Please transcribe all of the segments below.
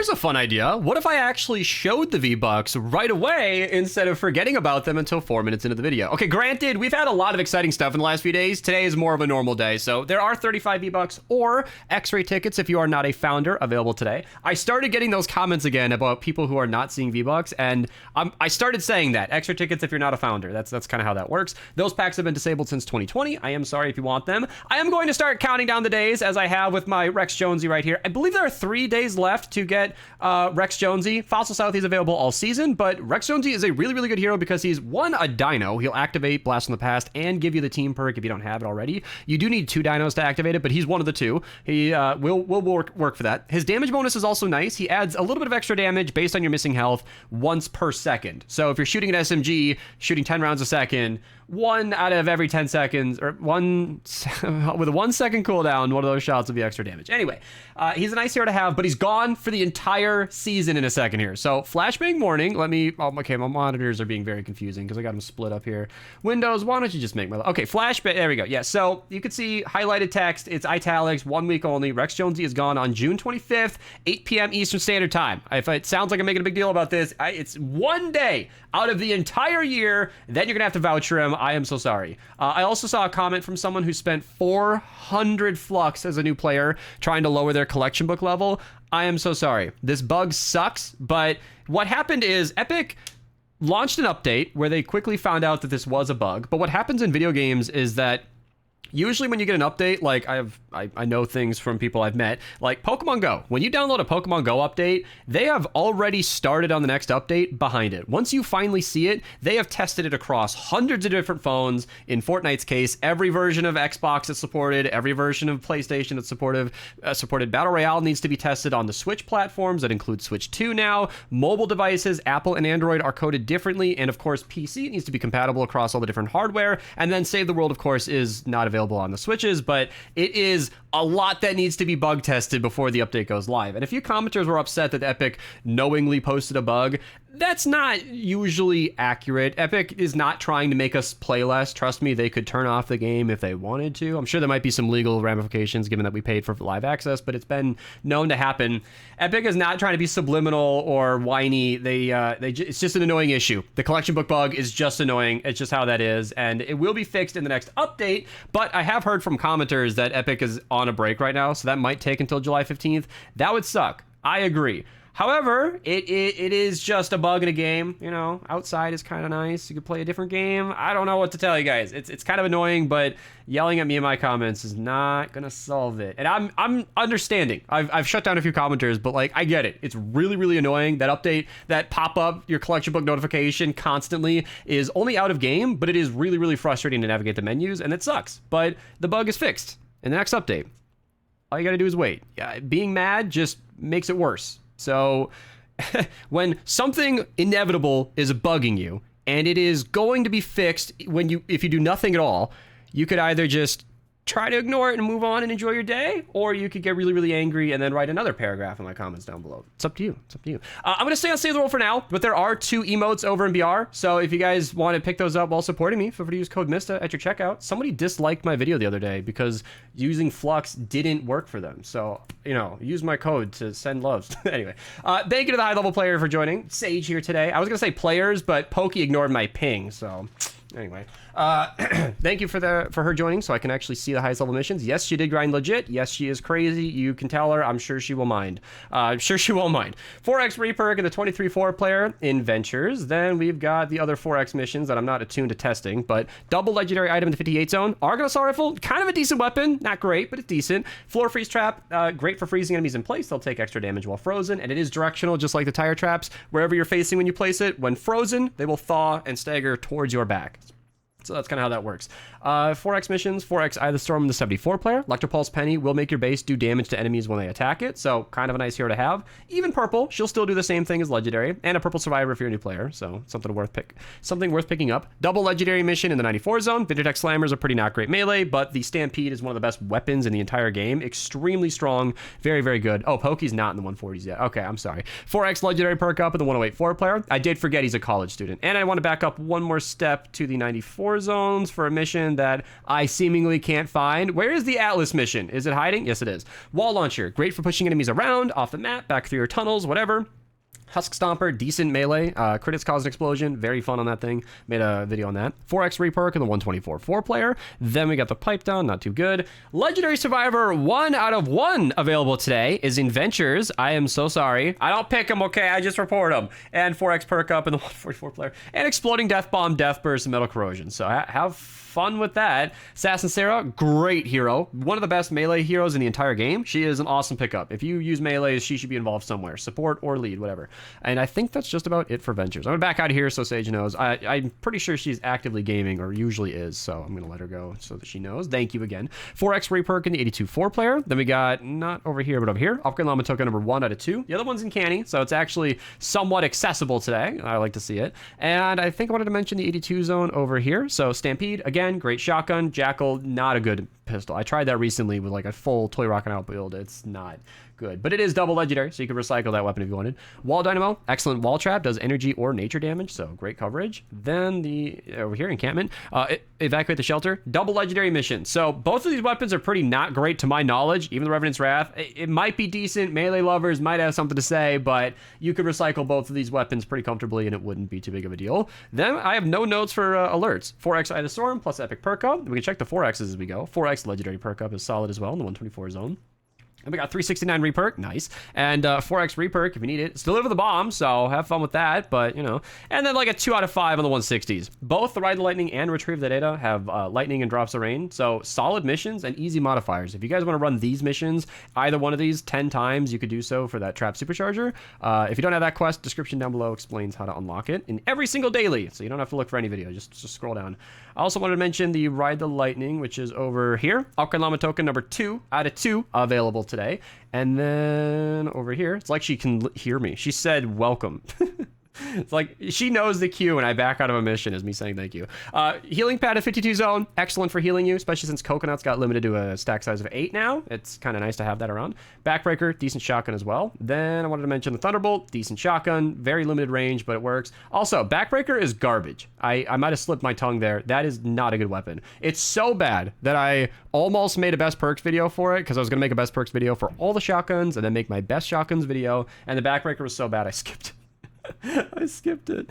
here's a fun idea. What if I actually showed the V-Bucks right away instead of forgetting about them until 4 minutes into the video? Okay, granted, we've had a lot of exciting stuff in the last few days. Today is more of a normal day, so there are 35 V-Bucks or X-ray tickets if you are not a founder available today. I started getting those comments again about people who are not seeing V-Bucks, and I started saying that. X-ray tickets if you're not a founder. That's kind of how that works. Those packs have been disabled since 2020. I am sorry if you want them. I am going to start counting down the days as I have with my Rex Jonesy right here. I believe there are 3 days left to get Rex Jonesy. Fossil South, he's available all season, but Rex Jonesy is a really, really good hero because he's, one, a dino. He'll activate Blast from the Past and give you the team perk if you don't have it already. You do need 2 dinos to activate it, but he's one of the 2. He will work for that. His damage bonus is also nice. He adds a little bit of extra damage based on your missing health once per second. So if you're shooting an SMG, shooting 10 rounds a second, 1 out of every 10 seconds, or with a 1 second cooldown, one of those shots will be extra damage. Anyway, he's a nice hero to have, but he's gone for the entire season in a second here. So Flashbang Morning, okay, my monitors are being very confusing because I got them split up here. Windows, why don't you just make okay, Flashbang, there we go. Yeah, so you can see highlighted text, it's italics, 1 week only. Rex Jonesy is gone on June 25th, 8 p.m. Eastern Standard Time. If it sounds like I'm making a big deal about this, it's 1 day out of the entire year, then you're gonna have to voucher him. I am so sorry. I also saw a comment from someone who spent 400 flux as a new player trying to lower their collection book level. I am so sorry. This bug sucks, but what happened is Epic launched an update where they quickly found out that this was a bug. But what happens in video games is that usually when you get an update, like I know things from people I've met, like Pokemon Go. When you download a Pokemon Go update, they have already started on the next update behind it. Once you finally see it, they have tested it across hundreds of different phones. In Fortnite's case, every version of Xbox that's supported, every version of PlayStation that's supported Battle Royale needs to be tested on the Switch platforms. That includes Switch 2 now. Mobile devices, Apple and Android, are coded differently. And of course, PC needs to be compatible across all the different hardware. And then Save the World, of course, is not available on the Switches, but it is a lot that needs to be bug tested before the update goes live. And a few commenters were upset that Epic knowingly posted a bug. That's not usually accurate. Epic is not trying to make us play less. Trust me, they could turn off the game if they wanted to. I'm sure there might be some legal ramifications given that we paid for live access, but it's been known to happen. Epic is not trying to be subliminal or whiny. It's just an annoying issue. The collection book bug is just annoying. It's just how that is, and it will be fixed in the next update. But I have heard from commenters that Epic is on a break right now, so that might take until July 15th. That would suck. I agree. However, it is just a bug in a game. You know, outside is kind of nice. You could play a different game. I don't know what to tell you guys. It's kind of annoying, but yelling at me in my comments is not gonna solve it. And I'm understanding. I've shut down a few commenters, but like I get it. It's really, really annoying. That update, that pop up your collection book notification constantly is only out of game, but it is really, really frustrating to navigate the menus, and it sucks. But the bug is fixed in the next update. All you gotta do is wait. Yeah, being mad just makes it worse. So when something inevitable is bugging you and it is going to be fixed if you do nothing at all, you could either just try to ignore it and move on and enjoy your day, or you could get really, really angry and then write another paragraph in my comments down below. It's up to you. It's up to you. I'm going to stay on Save the World for now, but there are 2 emotes over in BR. So if you guys want to pick those up while supporting me, feel free to use code Mista at your checkout. Somebody disliked my video the other day because using Flux didn't work for them. So, you know, use my code to send loves. Anyway, thank you to the high level player for joining. Sage here today. I was going to say players, but Pokey ignored my ping. So anyway, thank you for her joining so I can actually see the highest level missions. Yes, she did grind legit. Yes, she is crazy. You can tell her. I'm sure she will mind. I'm sure she won't mind. 4x reperk and the 23-4 player in Ventures. Then we've got the other 4x missions that I'm not attuned to testing, but double legendary item in the 58 zone. Argon Assault Rifle, kind of a decent weapon. Not great, but it's decent. Floor Freeze Trap, great for freezing enemies in place. They'll take extra damage while frozen, and it is directional, just like the tire traps. Wherever you're facing when you place it, when frozen, they will thaw and stagger towards your back. So that's kind of how that works. 4x missions, 4x Eye of the Storm in the 74 player. Electropulse Penny will make your base do damage to enemies when they attack it, so kind of a nice hero to have. Even purple, she'll still do the same thing as legendary, and a purple survivor if you're a new player, so something worth picking up. Double legendary mission in the 94 zone. Vindertech Slammers are pretty not great melee, but the Stampede is one of the best weapons in the entire game. Extremely strong, very, very good. Oh, Pokey's not in the 140s yet. Okay, I'm sorry. 4x legendary perk up in the 108 player. I did forget he's a college student, and I want to back up one more step to the 94 4 zones for a mission that I seemingly can't find. Where is the Atlas mission? Is it hiding? Yes, it is. Wall launcher, great for pushing enemies around, off the map, back through your tunnels, whatever. Husk Stomper, decent melee. Critics cause an explosion. Very fun on that thing. Made a video on that. 4x reperk in the 124 4-player. Then we got the pipe down. Not too good. Legendary Survivor 1 out of 1 available today is in Ventures. I am so sorry. I don't pick them, okay? I just report them. And 4x perk up in the 144 player. And Exploding Death Bomb, Death Burst, and Metal Corrosion. So have fun with that. Assassin Sarah, great hero. One of the best melee heroes in the entire game. She is an awesome pickup. If you use melees, she should be involved somewhere. Support or lead, whatever. And I think that's just about it for Ventures. I'm gonna back out of here so Sage knows. I'm pretty sure she's actively gaming, or usually is, so I'm gonna let her go so that she knows. Thank you again. 4x reperk in the 82 4-player. Then we got, not over here, but over here, Upgrade Llama Token number 1 out of 2. The other one's in Canny, so it's actually somewhat accessible today. I like to see it. And I think I wanted to mention the 82 zone over here. So Stampede, again, great shotgun. Jackal, not a good pistol. I tried that recently with like a full Toy Rocket Out build. It's not good, but it is double legendary, so you can recycle that weapon if you wanted. Wall Dynamo, excellent wall trap, does energy or nature damage, so great coverage. Then the over here encampment, evacuate the shelter, double legendary mission. So both of these weapons are pretty not great to my knowledge. Even the Revenant's Wrath, it might be decent. Melee lovers might have something to say, but you could recycle both of these weapons pretty comfortably and it wouldn't be too big of a deal. Then I have no notes for alerts. 4x Eye of the Storm plus epic perk up. We can check the 4x's as we go. 4x legendary perk up is solid as well in the 124 zone. And we got 369 reperk, nice. And 4x reperk if you need it. It's deliver the bomb, so have fun with that, but you know. And then like a 2 out of 5 on the 160s. Both the Ride the Lightning and Retrieve the Data have lightning and drops of rain, so solid missions and easy modifiers. If you guys want to run these missions, either one of these 10 times, you could do so for that trap supercharger. If you don't have that quest, description down below explains how to unlock it in every single daily, so you don't have to look for any video, just scroll down. I also wanted to mention the Ride the Lightning, which is over here. Upgrade Llama Token number 2 out of 2 available today. And then over here, it's like she can hear me. She said, welcome. It's like she knows the cue when I back out of a mission is me saying thank you. Healing pad at 52 zone, excellent for healing you, especially since Coconuts got limited to a stack size of 8 now. It's kind of nice to have that around. Backbreaker, decent shotgun as well. Then I wanted to mention the Thunderbolt, decent shotgun, very limited range, but it works. Also, Backbreaker is garbage. I might have slipped my tongue there. That is not a good weapon. It's so bad that I almost made a best perks video for it because I was going to make a best perks video for all the shotguns and then make my best shotguns video, and the Backbreaker was so bad I skipped it. I skipped it.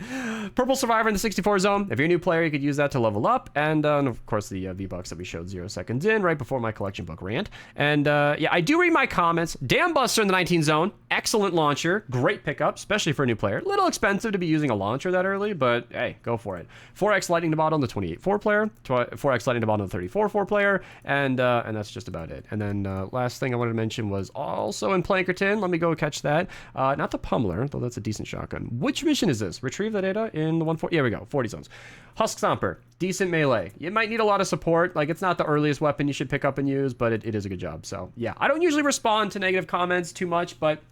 Purple Survivor in the 64 zone. If you're a new player, you could use that to level up. And of course, the V-Bucks that we showed 0 seconds in, right before my collection book rant. And yeah, I do read my comments. Dam Buster in the 19 zone. Excellent launcher. Great pickup, especially for a new player. Little expensive to be using a launcher that early, but hey, go for it. 4x Lightning to Bottle on the 28 4-player. 4x Lightning to Bottle on the 34 4-player. And that's just about it. And then last thing I wanted to mention was also in Plankerton. Let me go catch that. Not the Pummeler, though that's a decent shotgun. Which mission is this? Retrieve the data in the 140. Here we go. 40 zones. Husk Stomper. Decent melee. You might need a lot of support. Like, it's not the earliest weapon you should pick up and use, but it is a good job. So, yeah. I don't usually respond to negative comments too much, but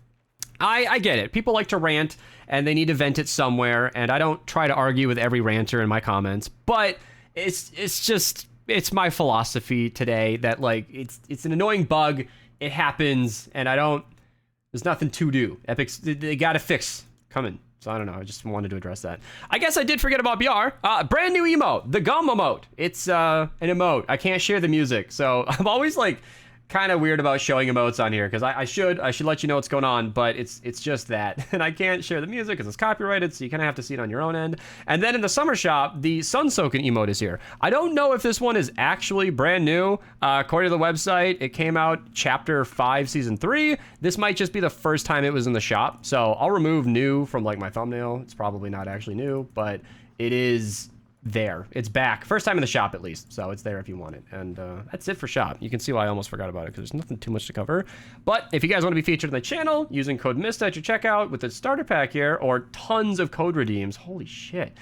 I get it. People like to rant, and they need to vent it somewhere, and I don't try to argue with every ranter in my comments, but it's just, it's my philosophy today that, like, it's an annoying bug. It happens, and there's nothing to do. Epics, they gotta fix coming. So I don't know. I just wanted to address that. I guess I did forget about BR. Brand new emote, the Ggum emote. It's an emote. I can't share the music, so I'm always like kind of weird about showing emotes on here because I should let you know what's going on, but it's just that, and I can't share the music because it's copyrighted, so you kind of have to see it on your own end. And then in the summer shop, the Sun Soaking emote is here. I don't know if this one is actually brand new. According to the website, it came out chapter 5 season 3. This might just be the first time it was in the shop, so I'll remove new from like my thumbnail. It's probably not actually new, but it is there. It's back. First time in the shop, at least. So it's there if you want it. And that's it for shop. You can see why I almost forgot about it because there's nothing too much to cover. But if you guys want to be featured on the channel using code Mista at your checkout with the starter pack here or tons of code redeems, holy shit.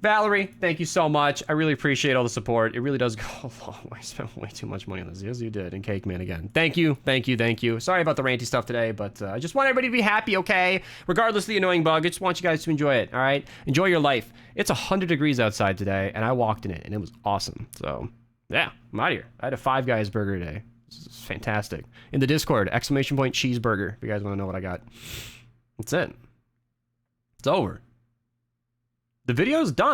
Valerie, thank you so much. I really appreciate all the support. It really does go a long way. I spent way too much money on this. Yes, you did. And Cake Man again. Thank you. Thank you. Thank you. Sorry about the ranty stuff today, but I just want everybody to be happy, okay? Regardless of the annoying bug, I just want you guys to enjoy it, all right? Enjoy your life. It's 100 degrees outside today, and I walked in it, and it was awesome. So, yeah, I'm out of here. I had a Five Guys burger today. This is fantastic. In the Discord, ! cheeseburger, if you guys want to know what I got. That's it. It's over. The video's done.